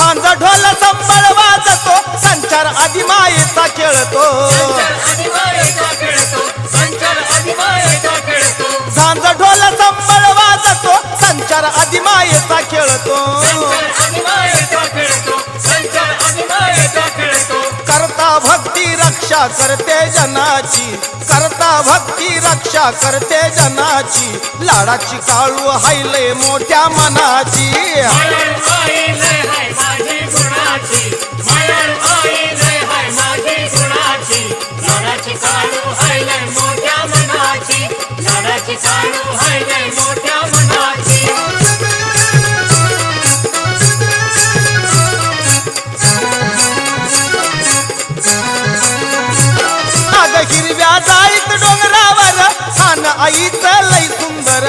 झांज ढोल संबळ वाजतो संचार आदिमायेचा खेळतो झांज ढोल संबळ वाजतो संचार आदिमायेचा खेळतो करता भक्ती रक्षा करते जनाची करता भक्ती रक्षा करते जनाची लाडाची काळू हायले मोठ्या मनाची हिरव्या जाईत डोंगरावर खान आईच लय सुंदर